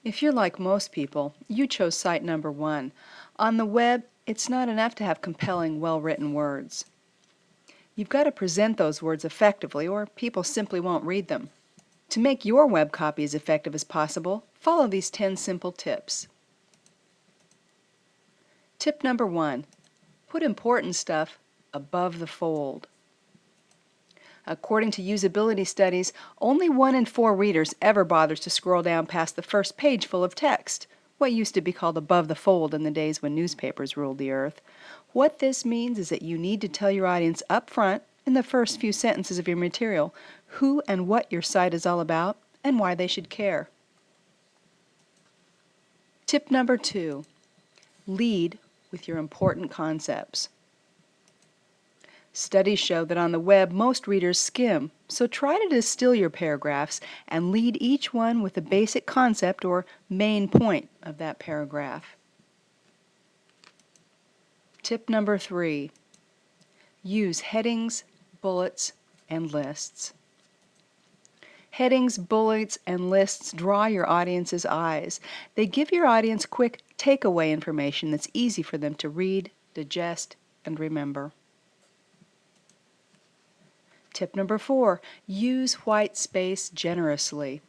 If you're like most people, you chose site number 1. On the web, it's not enough to have compelling, well-written words. You've got to present those words effectively, or people simply won't read them. To make your web copy as effective as possible, follow these 10 simple tips. Tip number 1. Put important stuff above the fold. According to usability studies, only 1 in 4 readers ever bothers to scroll down past the first page full of text, what used to be called above the fold in the days when newspapers ruled the earth. What this means is that you need to tell your audience up front, in the first few sentences of your material, who and what your site is all about and why they should care. Tip number 2. Lead with your important concepts. Studies show that on the web most readers skim, so try to distill your paragraphs and lead each one with the basic concept or main point of that paragraph. Tip number 3. Use headings, bullets, and lists. Headings, bullets, and lists draw your audience's eyes. They give your audience quick takeaway information that's easy for them to read, digest, and remember. Tip number 4, use white space generously.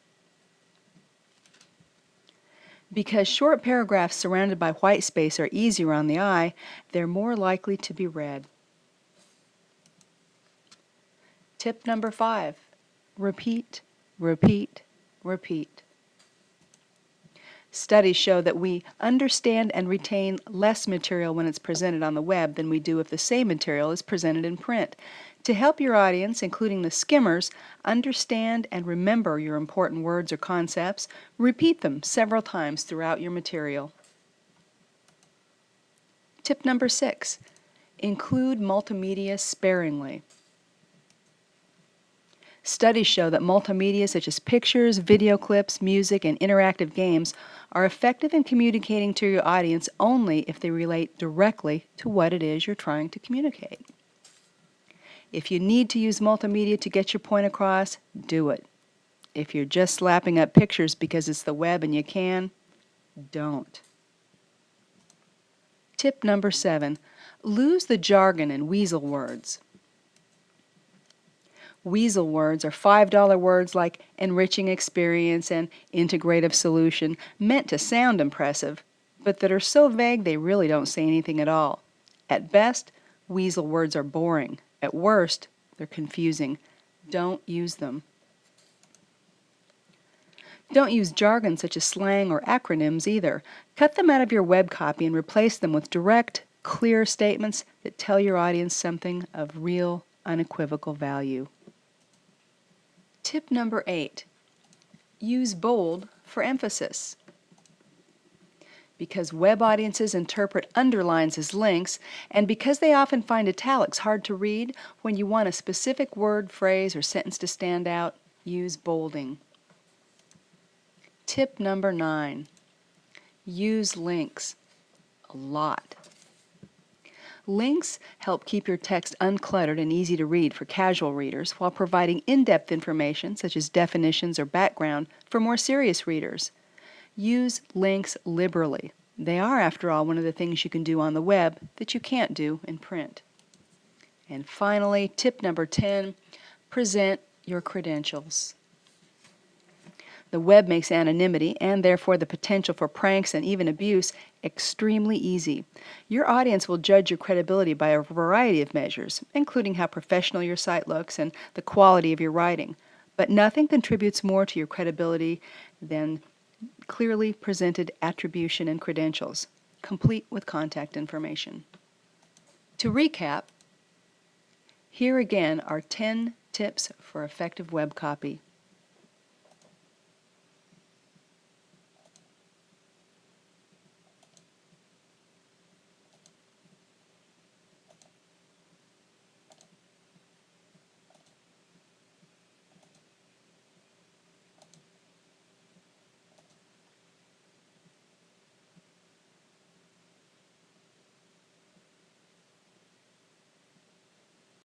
Because short paragraphs surrounded by white space are easier on the eye, they're more likely to be read. Tip number 5, repeat, repeat, repeat. Studies show that we understand and retain less material when it's presented on the web than we do if the same material is presented in print. To help your audience, including the skimmers, understand and remember your important words or concepts, repeat them several times throughout your material. Tip number 6, include multimedia sparingly. Studies show that multimedia such as pictures, video clips, music, and interactive games are effective in communicating to your audience only if they relate directly to what it is you're trying to communicate. If you need to use multimedia to get your point across, do it. If you're just slapping up pictures because it's the web and you can, don't. Tip number 7, lose the jargon and weasel words. Weasel words are $5 words like enriching experience and integrative solution, meant to sound impressive, but that are so vague they really don't say anything at all. At best, weasel words are boring. At worst, they're confusing. Don't use them. Don't use jargon such as slang or acronyms either. Cut them out of your web copy and replace them with direct, clear statements that tell your audience something of real, unequivocal value. Tip number 8, use bold for emphasis. Because web audiences interpret underlines as links, and because they often find italics hard to read, when you want a specific word, phrase, or sentence to stand out, use bolding. Tip number 9, use links a lot. Links help keep your text uncluttered and easy to read for casual readers while providing in-depth information such as definitions or background for more serious readers. Use links liberally. They are, after all, one of the things you can do on the web that you can't do in print. And finally, tip number 10, present your credentials. The web makes anonymity, and therefore the potential for pranks and even abuse, extremely easy. Your audience will judge your credibility by a variety of measures, including how professional your site looks and the quality of your writing. But nothing contributes more to your credibility than clearly presented attribution and credentials, complete with contact information. To recap, here again are 10 tips for effective web copy.